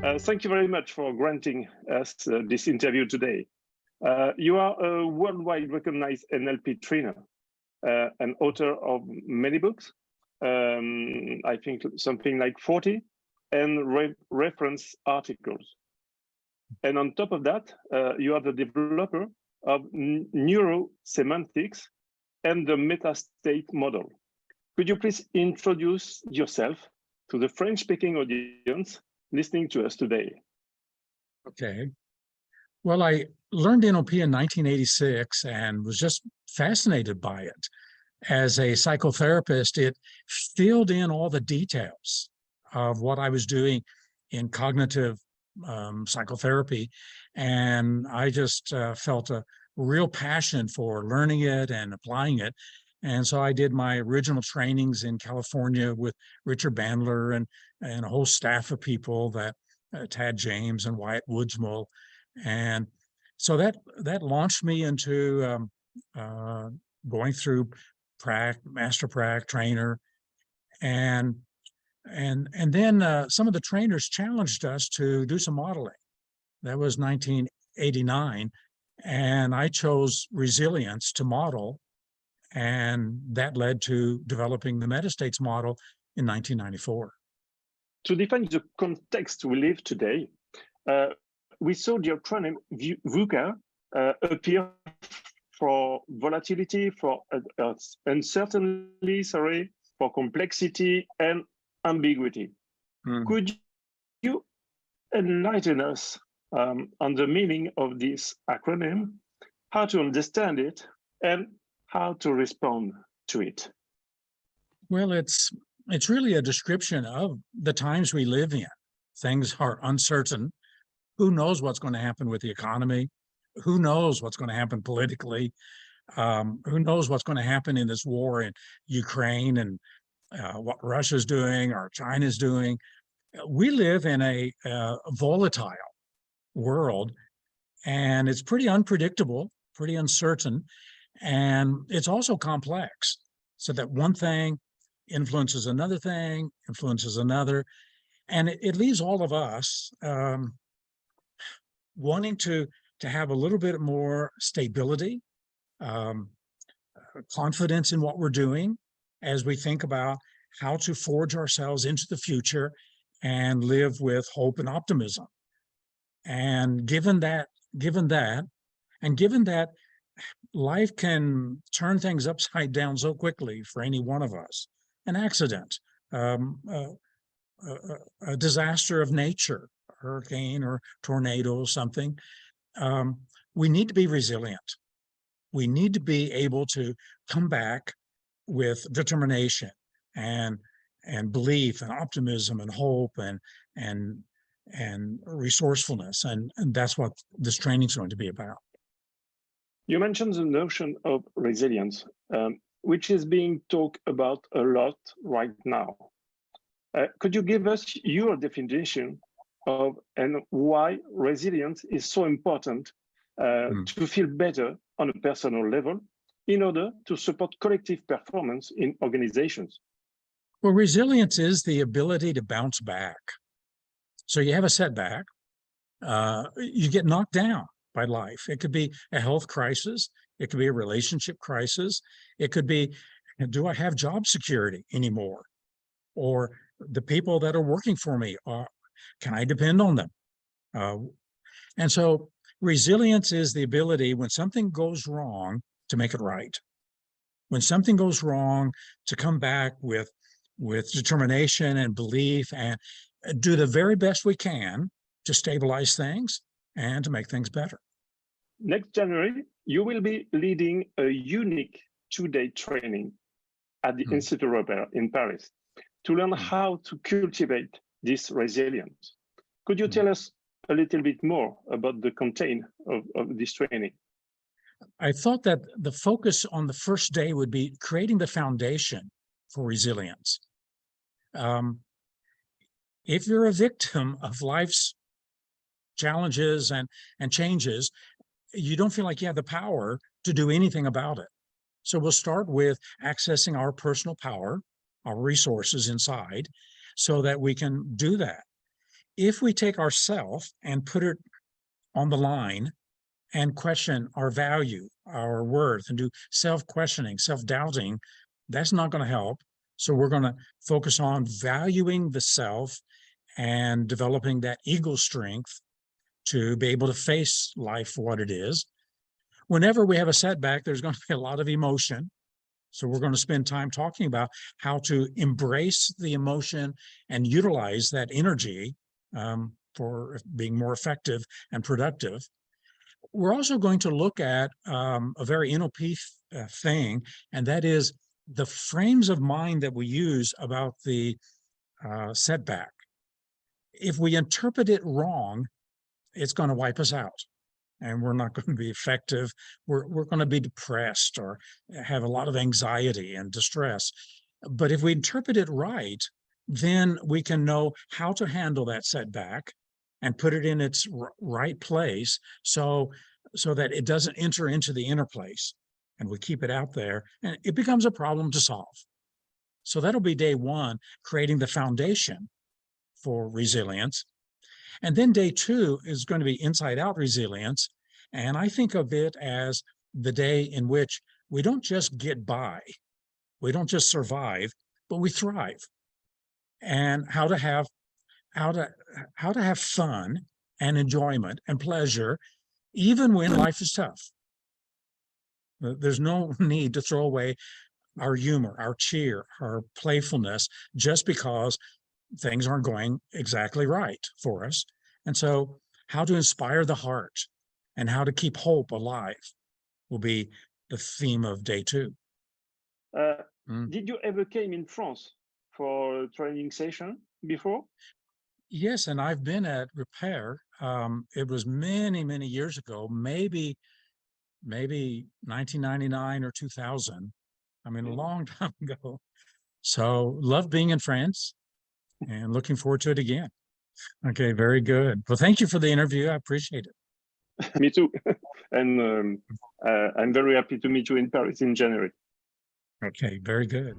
Thank you very much for granting us this interview today. You are a worldwide recognized NLP trainer and author of many books, I think something like 40, and reference articles. And on top of that, you are the developer of neuro-sémantics and the meta-state model. Could you please introduce yourself to the French-speaking audience listening to us today? Okay. Well, I learned NLP in 1986 and was just fascinated by it. As a psychotherapist, it filled in all the details of what I was doing in cognitive psychotherapy. And I just felt a real passion for learning it and applying it. And so I did my original trainings in California with Richard Bandler and a whole staff of people that Tad James and Wyatt Woodsmull. And so that launched me into going through master prac trainer. And then some of the trainers challenged us to do some modeling. That was 1989. And I chose resilience to model. And that led to developing the meta-states model in 1994. To define the context we live today, we saw the acronym VUCA appear for volatility, for uncertainty, for complexity and ambiguity. Could you enlighten us on the meaning of this acronym, how to understand it, and how to respond to it? Well, it's really a description of the times we live in. Things are uncertain. Who knows what's going to happen with the economy? Who knows what's going to happen politically? Who knows what's going to happen in this war in Ukraine and what Russia's doing or China's doing? We live in a volatile world, and it's pretty unpredictable, pretty uncertain. And it's also complex, so that one thing influences another thing, influences another. And it leaves all of us wanting to have a little bit more stability, confidence in what we're doing as we think about how to forge ourselves into the future and live with hope and optimism. And given that life can turn things upside down so quickly for any one of us. An accident, a disaster of nature, a hurricane or tornado, something. We need to be resilient. We need to be able to come back with determination and belief and optimism and hope and resourcefulness. And that's what this training is going to be about. You mentioned the notion of resilience, which is being talked about a lot right now. Could you give us your definition of and why resilience is so important to feel better on a personal level in order to support collective performance in organizations? Well, resilience is the ability to bounce back. So you have a setback, you get knocked down by life. It could be a health crisis. It could be a relationship crisis. It could be, do I have job security anymore? Or the people that are working for me, can I depend on them? And so resilience is the ability when something goes wrong to make it right. When something goes wrong, to come back with determination and belief and do the very best we can to stabilize things and to make things better. Next January, you will be leading a unique 2-day training at the Institut Repère in Paris to learn how to cultivate this resilience. Could you tell us a little bit more about the content of this training? I thought that the focus on the first day would be creating the foundation for resilience. If you're a victim of life's challenges and changes, you don't feel like you have the power to do anything about it. So we'll start with accessing our personal power, our resources inside, so that we can do that. if we take ourself and put it on the line and question our value, our worth, and do self-questioning, self-doubting, that's not going to help. So we're going to focus on valuing the self and developing that ego strength to be able to face life for what it is. Whenever we have a setback, there's going to be a lot of emotion. So we're going to spend time talking about how to embrace the emotion and utilize that energy for being more effective and productive. We're also going to look at a very NLP thing, and that is the frames of mind that we use about the setback. If we interpret it wrong, it's going to wipe us out, and we're not going to be effective. We're going to be depressed or have a lot of anxiety and distress. But if we interpret it right, then we can know how to handle that setback and put it in its right place so that it doesn't enter into the inner place, and we keep it out there, and it becomes a problem to solve. So that'll be day one, creating the foundation for resilience. And then day two is going to be inside out resilience. And I think of it as the day in which we don't just get by, we don't just survive, but we thrive. And how to have fun and enjoyment and pleasure, even when life is tough. There's no need to throw away our humor, our cheer, our playfulness, just because things aren't going exactly right for us. And so how to inspire the heart and how to keep hope alive will be the theme of day two. Did you ever came in France for a training session before? Yes, and I've been at Repère. It was many, many years ago, maybe 1999 or 2000. I mean, a long time ago. So love being in France and looking forward to it again. Okay, very good. Well, thank you for the interview. I appreciate it. Me too. And I'm very happy to meet you in Paris in January. Okay, very good.